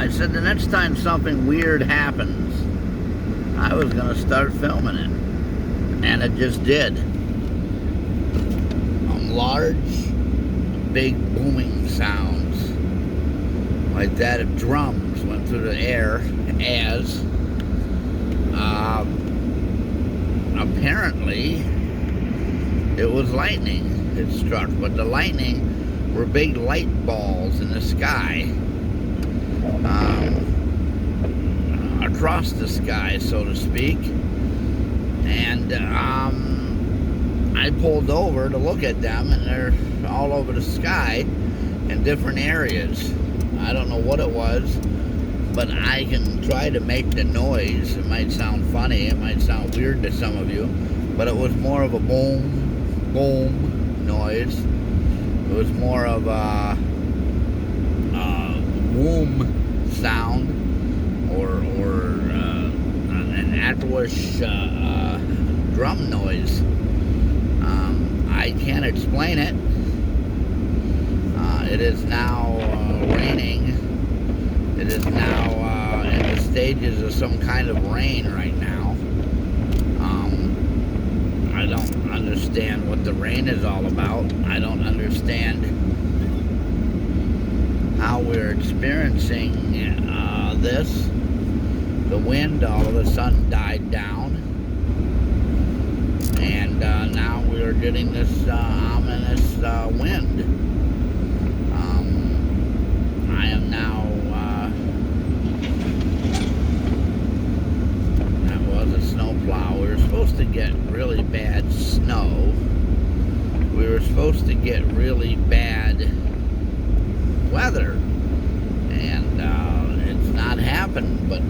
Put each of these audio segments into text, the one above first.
I said the next time something weird happens, I was going to start filming it. And it just did. Large, big booming sounds like that of drums went through the air as apparently it was lightning it struck, but the lightning were big light balls in the sky, across the sky, so to speak. And I pulled over to look at them, and they're all over the sky in different areas. I don't know what it was, but I can try to make the noise. It might sound funny, it might sound weird to some of you, but it was more of a boom, boom noise. It was more of a boom sound, or an aquish drum noise. I can't explain it. It is now raining. It is now in the stages of some kind of rain right now. I don't understand what the rain is all about. I don't understand how we're experiencing this. The wind all of a sudden died down, and now we're getting this ominous wind. I am now, that was a snowplow. We were supposed to get really bad snow. We were supposed to get really bad weather, and it's not happened. But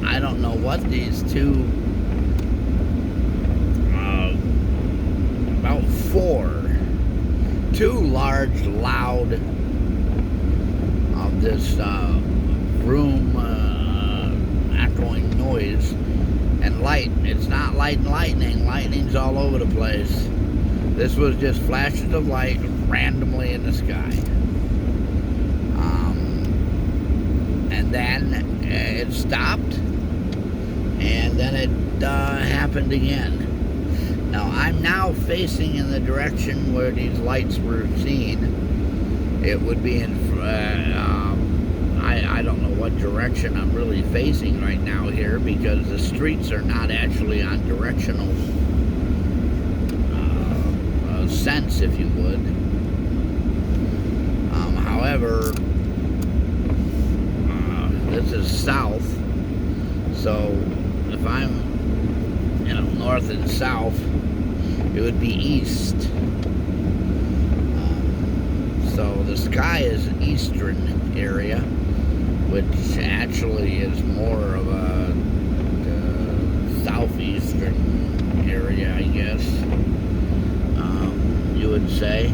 I don't know what these two, about two large, loud of this broom echoing noise and light. It's not light and lightning. Lightning's all over the place. This was just flashes of light randomly in the sky. And then it stopped, and then it happened again. Now, I'm now facing in the direction where these lights were seen. It would be in, I don't know what direction I'm really facing right now here, because the streets are not actually on directional sense, if you would. However, this is south, so if I'm, north and south, it would be east. So the sky is an eastern area, which actually is more of a southeastern area, I guess, you would say.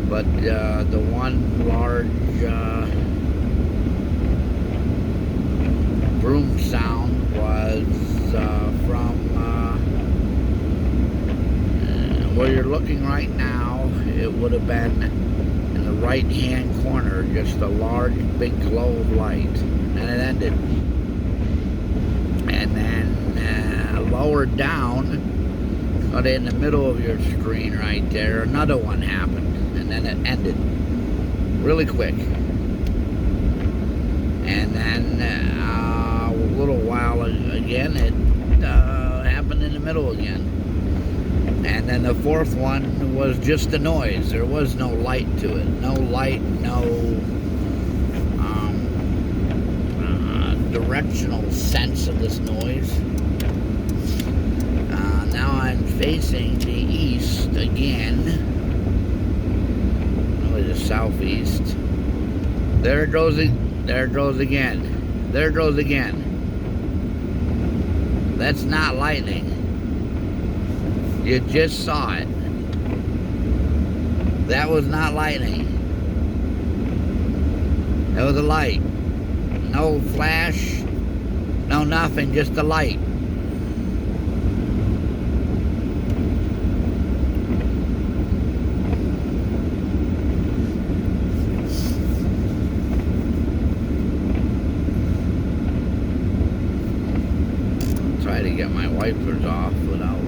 But the one large broom sound was from where you're looking right now. It would have been in the right hand corner, just a large big glow of light, and it ended. And then lower down, but in the middle of your screen right there, another one happened, and then it ended really quick. And then a little while again, it happened in the middle again. And then the fourth one was just a noise. There was no light to it. No light, no directional sense of this noise. Now I'm facing the east again. Oh, the southeast. There it goes. There it goes again. There it goes again. That's not lightning. You just saw it. That was not lightning. That was a light. No flash, no nothing, just a light. get my wipers off without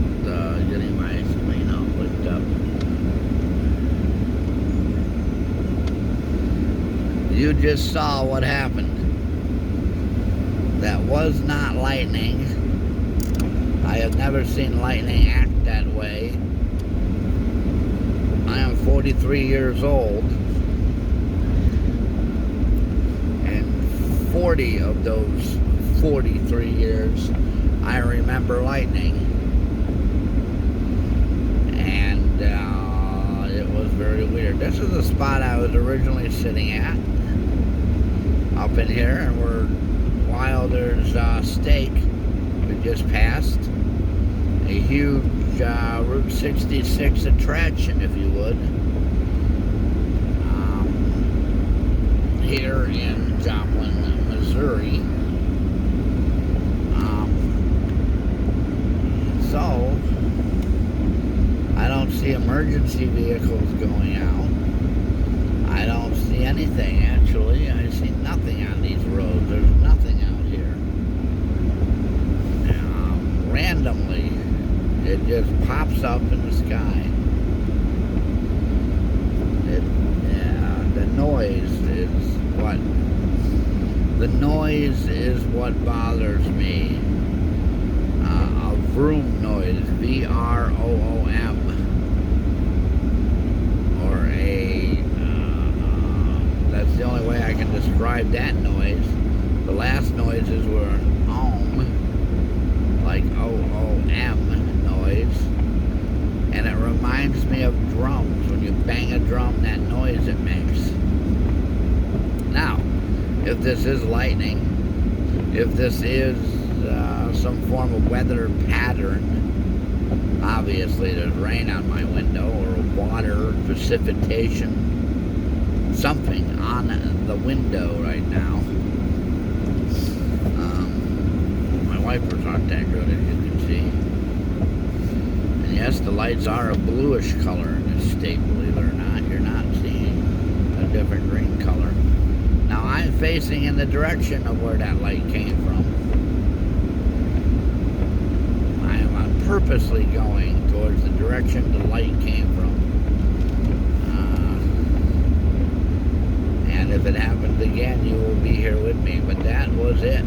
getting my screen all licked up. You just saw what happened. That was not lightning. I have never seen lightning act that way. I am 43 years old. And 40 of those 43 years, I remember lightning. And it was very weird. This is the spot I was originally sitting at. Up in here, and Wilder's Steak. We just passed a huge Route 66 attraction, if you would, here in Joplin, Missouri. So I don't see emergency vehicles going out. I don't see anything, actually. I see nothing on these roads. There's nothing out here. Randomly, it just pops up in the sky. The noise is what bothers me. A broom noise, V-R-O-O-M, or that's the only way I can describe that noise. The last noises were like O-O-M noise, and it reminds me of drums. When you bang a drum, that noise it makes. Now, if this is lightning, if this is some form of weather pattern, obviously there's rain on my window, or water, precipitation, something on the window right now. My wipers aren't that good, as you can see. And yes, the lights are a bluish color in this state, believe it or not. You're not seeing a different green color. Now I'm facing in the direction of where that light came from. I am purposely going towards the direction the light came from. And if it happens again, you will be here with me. But that was it.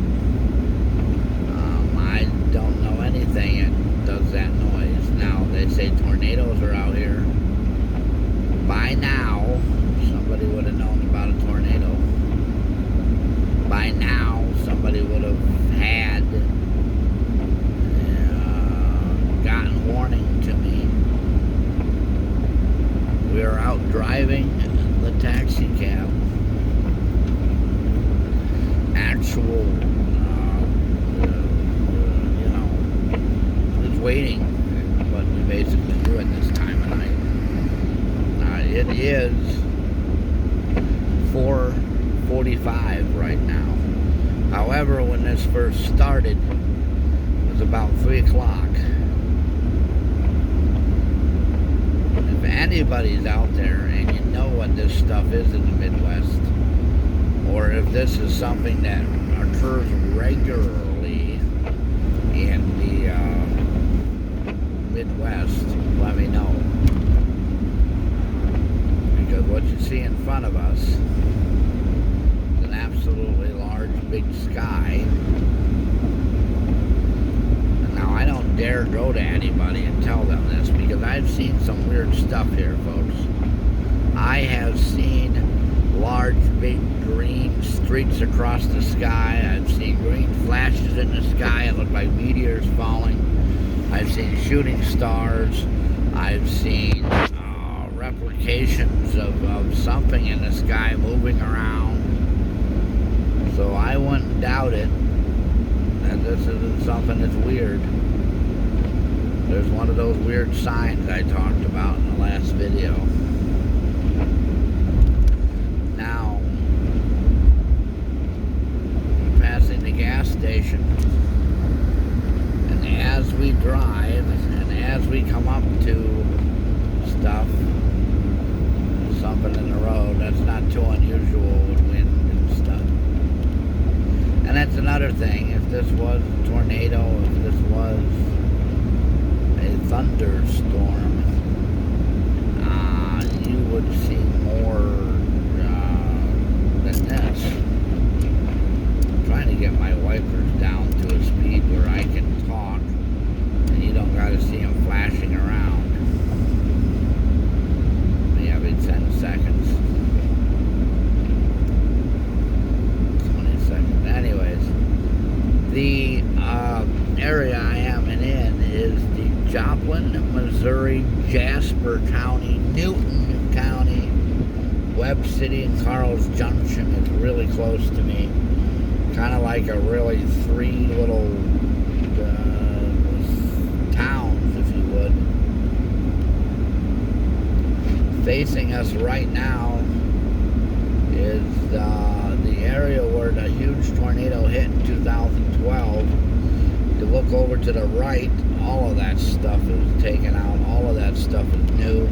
I don't know anything that does that noise. Now, they say tornadoes are out here. By now, somebody would have known about a tornado. By now, somebody would have had gotten warning to me. We are out driving the taxi cab. Actual, it's waiting. What we basically do at this time of night. It is 4:45 right now. However, when this first started, it was about 3 o'clock. If anybody's out there and you know what this stuff is in the Midwest, or if this is something that occurs regularly in the Midwest, let me know. Because what you see in front of us is an absolutely large, big sky. And now, I don't dare go to anybody and tell them this, because I've seen some weird stuff here, folks. I have seen large, big green streaks across the sky. I've seen green flashes in the sky. It looked like meteors falling. I've seen shooting stars. I've seen replications of something in the sky moving around. So I wouldn't doubt it that this isn't something that's weird. There's one of those weird signs I talked about in the last video. Now, passing the gas station, and as we drive, and as we come up to stuff, something in the road that's not too unusual with wind and stuff. And it's another thing. If this was a tornado, if this was a thunderstorm, you would see more than this. I'm trying to get my wipers down to a speed where I can talk and you don't got to see them flashing around. Yeah, it'll be 10 seconds. 20 seconds. Anyways, the area I am in is the Joplin, Missouri, Jasper County, Newton County, Webb City, and Carl's Junction is really close to me. Kind of like a really three little towns, if you would. Facing us right now is the area where the huge tornado hit in 2012. You look over to the right, all of that stuff is taken out. All of that stuff is new.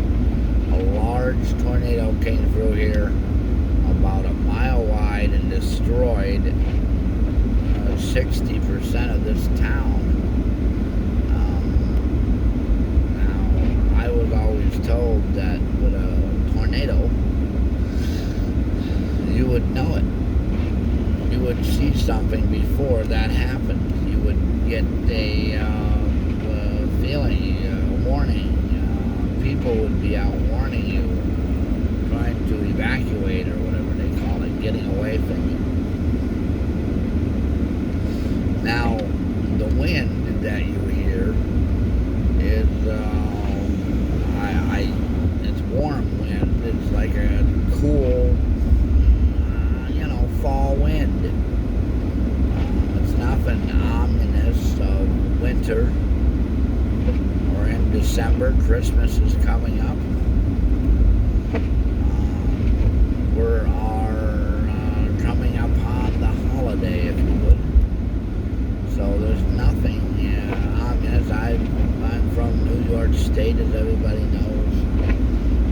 A large tornado came through here about a mile wide and destroyed 60% of this town. Now, I was always told that with a tornado, you would know it. You would see something before that happened. You would get a feeling, a warning. People would be out warning you, trying to evacuate or whatever they call it, getting away from you. Now, the wind that you hear is, it's warm wind. It's like a cool, fall wind. It's nothing ominous of winter or in December. Christmas is coming up. We are coming upon the holiday, if you would. So there's nothing ominous. I'm from New York State, as everybody knows.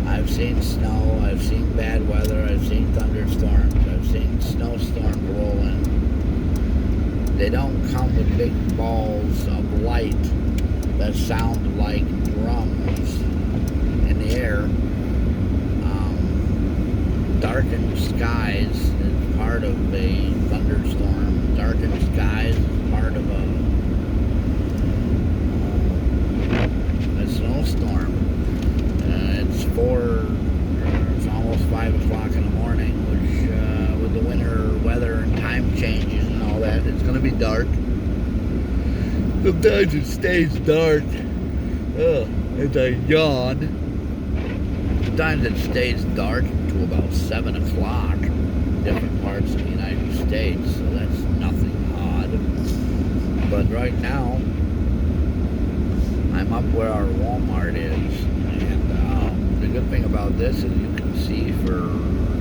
I've seen snow, I've seen bad weather, I've seen thunderstorms, I've seen snowstorms rolling. They don't come with big balls of light that sound like drums in the air. Darkened skies is part of a thunderstorm. Darkened skies is part of a snowstorm. It's almost 5 o'clock in the morning, which with the winter weather and time changes and all that, it's going to be dark. Sometimes it stays dark. As I yawn. Sometimes it stays dark to about 7 o'clock in different parts of the United States, so that's nothing odd. But right now, I'm up where our Walmart is, and the good thing about this is you can see for a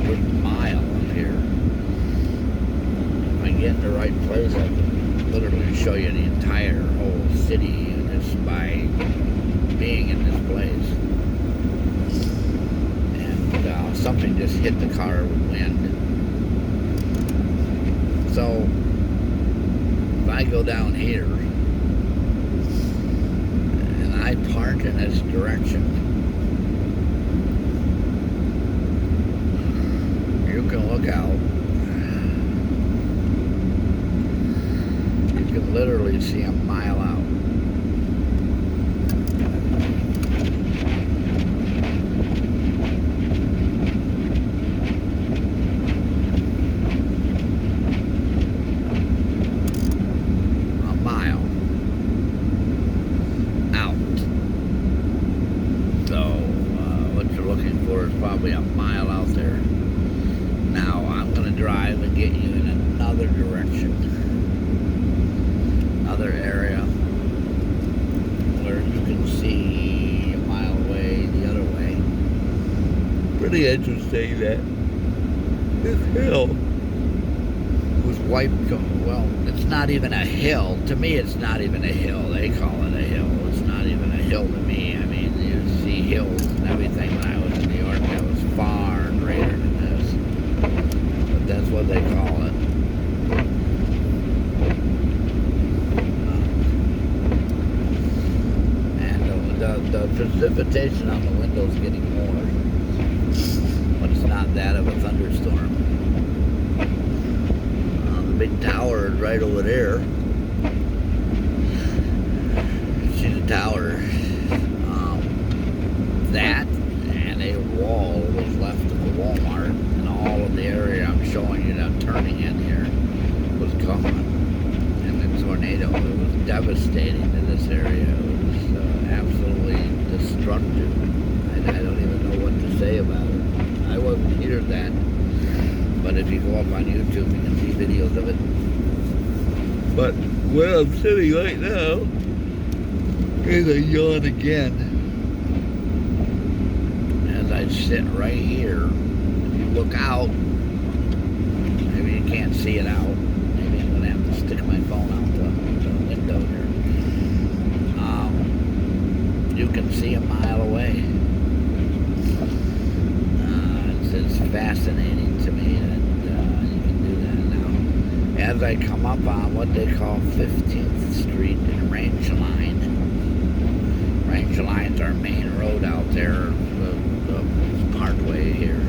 good mile up here. If I get in the right place, I can literally show you the entire whole city just by being in this place. And something just hit the car with wind. So if I go down here and I park in this direction, you can look out. You can literally see a mile out. Probably a mile out there. Now I'm going to drive and get you in another direction, another area where you can see a mile away the other way. Pretty interesting that this hill was wiped. Well, it's not even a hill. To me, it's not even a hill. They call it a hill. It's not even a hill to me. I mean, you see hills and everything when I was in New York. That was far greater than this. But that's what they call it. precipitation on the window's getting more, but it's not that of a thunderstorm. The big tower is right over there. See the tower? That and a wall was left of the Walmart, and all of the area I'm showing you that I'm turning in here was gone. And the tornado, it was devastating to this area. It was absolutely destructive. I don't even know what to say about it. I wasn't here then, but if you go up on YouTube, you can see videos of it. But where I'm sitting right now is a yawn again. As I sit right here, if you look out, maybe you can't see it out. Maybe I'm gonna have to stick my phone out the window here. You can see a mile away. It's fascinating to me that you can do that now. As I come up on what they call 15th Street and Range Line. Range Line's our main road out there, the parkway here.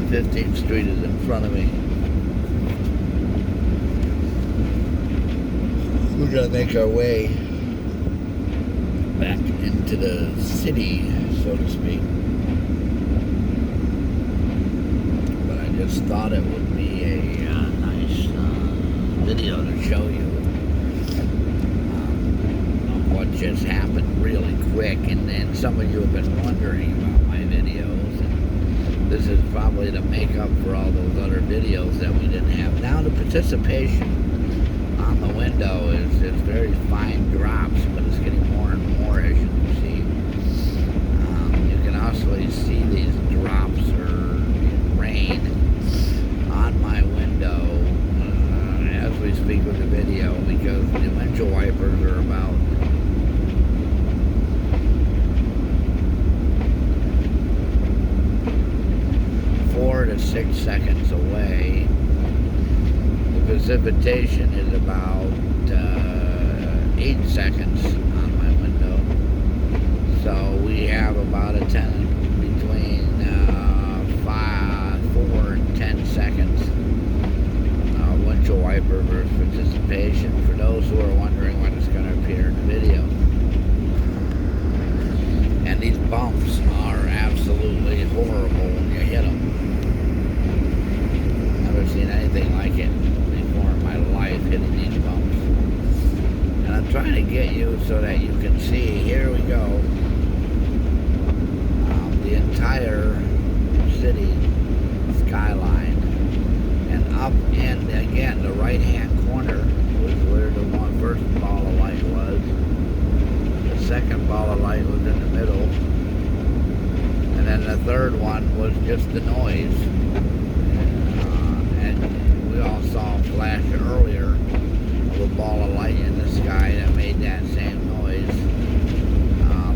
15th Street is in front of me. We're gonna make our way back into the city, so to speak. But I just thought it would be a nice video to show you what just happened really quick. And some of you have been wondering about my videos. And this is probably to make up for all those other videos that we didn't have. Now the participation on the window is very fine drops, but it's getting more and more, as you can see. You can also see these drops or rain on my window as we speak with the video, because the windshield wipers are about 4 to 6 seconds away. The precipitation is about 8 seconds on my window. So we have about a 10 between 4 and 10 seconds windshield wiper versus participation, for those who are wondering when it's going to appear in the video. And these bumps are absolutely horrible when you hit them. Never seen anything like it before in my life, hitting these bumps. And I'm trying to get you so that you can see. Here we go. The entire city skyline. And up in, again, the right-hand corner was where the first ball of light was. The second ball of light was in the middle. And then the third one was just the noise. And we all saw a flash earlier of a ball of light in the sky that made that same noise.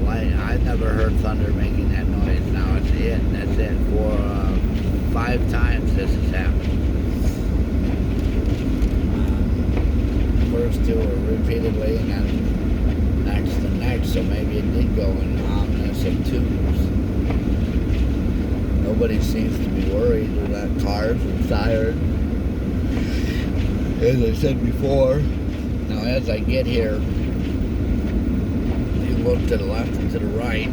I've never heard thunder making that noise. Now it's it. That's it. For 5 times this has happened. First 2 were repeatedly, and then next and next, so maybe it did go in ominous of 2s. Nobody seems to be worried about cars and sirens, as I said before. Now as I get here, you look to the left and to the right,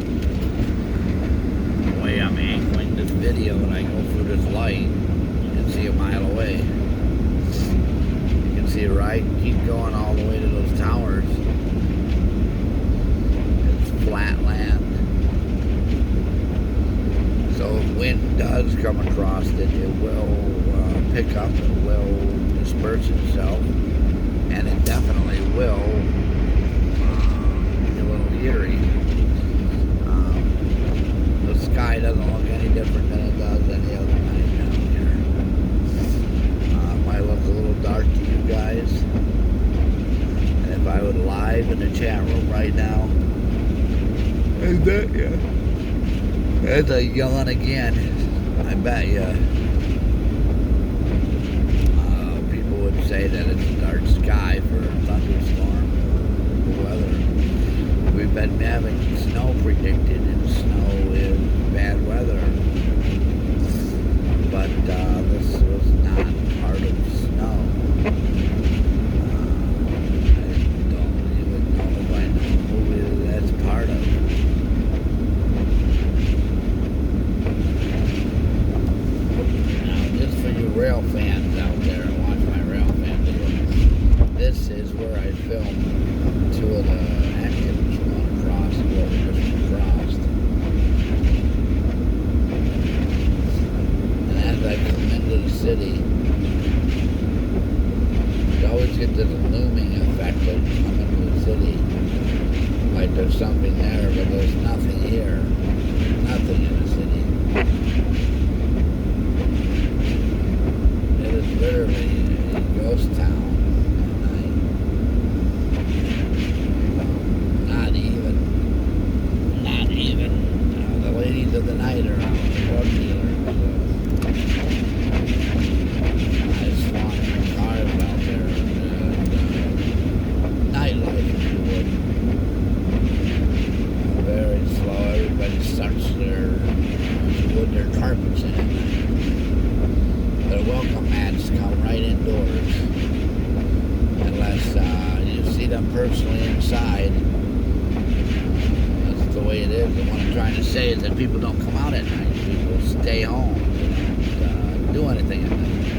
the way I'm angling this video and I go through this light, you can see a mile away. You can see it right, keep going all the way to those towers. It's flat land. So if wind does come across it, it will pick up, it will disperse itself, and it definitely will be a little eerie. The sky doesn't look any different than it does any other night down here. Might look a little dark to you guys. And if I were live in the chat room right now, I bet you, as I yawn again, I bet you people would say that it's a dark sky for a thunderstorm or weather. We've been having snow predicted, and snow is bad weather. But this was not part of snow. I don't even know if I know who that's part of. Now, just for you rail fans out there, and watch my rail fan videos, this is where I filmed two of the engines going across what we just crossed. And as I come into the city, you always get this looming effect of coming into the city. Like there's something there, but there's nothing here. Nothing in the city. It is literally a ghost town. Of the night around the drug dealers. Nice long cars out there, nightlife, if you would. Very slow. Everybody starts their carpets in at night. Their welcome mats come right indoors, unless you see them personally inside. The way it is, and what I'm trying to say is that people don't come out at night. People stay home. They don't do anything at night.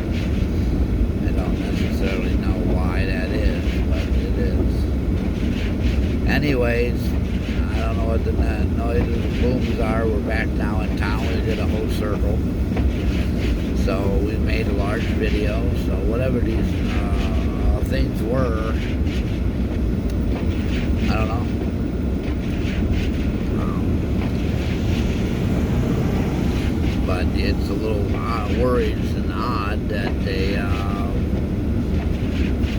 I don't necessarily know why that is, but it is. Anyways, I don't know what the noises and booms are. We're back now in town. We did a whole circle. So we made a large video. So whatever these things were, I don't know. But it's a little worries and odd that they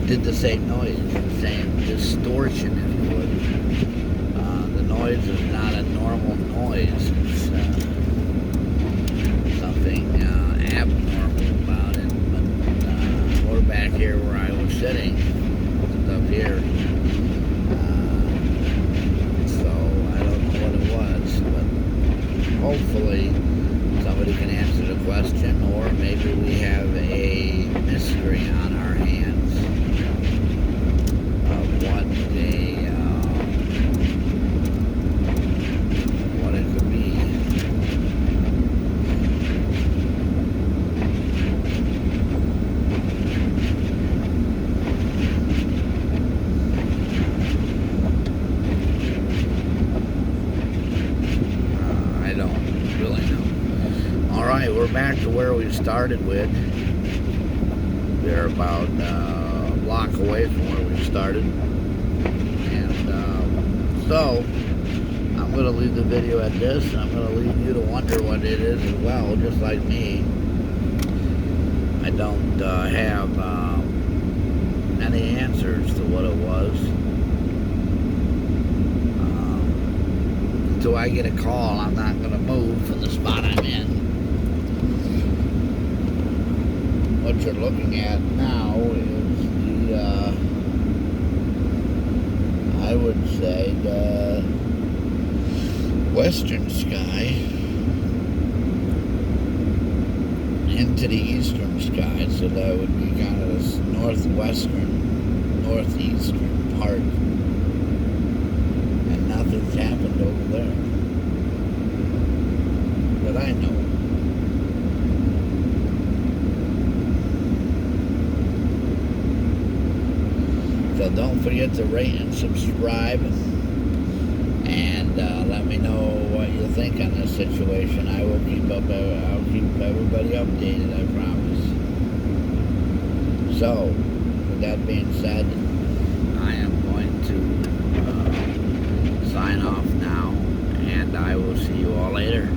did the same noise, the same distortion, if you would. The noise is not a normal noise. It's something abnormal about it. But we're back here where I was sitting, up here. So I don't know what it was, but hopefully somebody can answer the question, or maybe we have a mystery on our hands of what it could be. I don't really know. Alright, we're back to where we started with. We're about a block away from where we started. And so, I'm going to leave the video at this, and I'm going to leave you to wonder what it is as well, just like me. I don't have any answers to what it was. Until I get a call, I'm not going to move from the spot I'm in. What you're looking at now is the, I would say, the western sky into the eastern sky, so that would be kind of this northeastern part, and nothing's happened over there that I know. So don't forget to rate and subscribe, and let me know what you think on this situation. I'll keep everybody updated, I promise. So, with that being said, I am going to sign off now, and I will see you all later.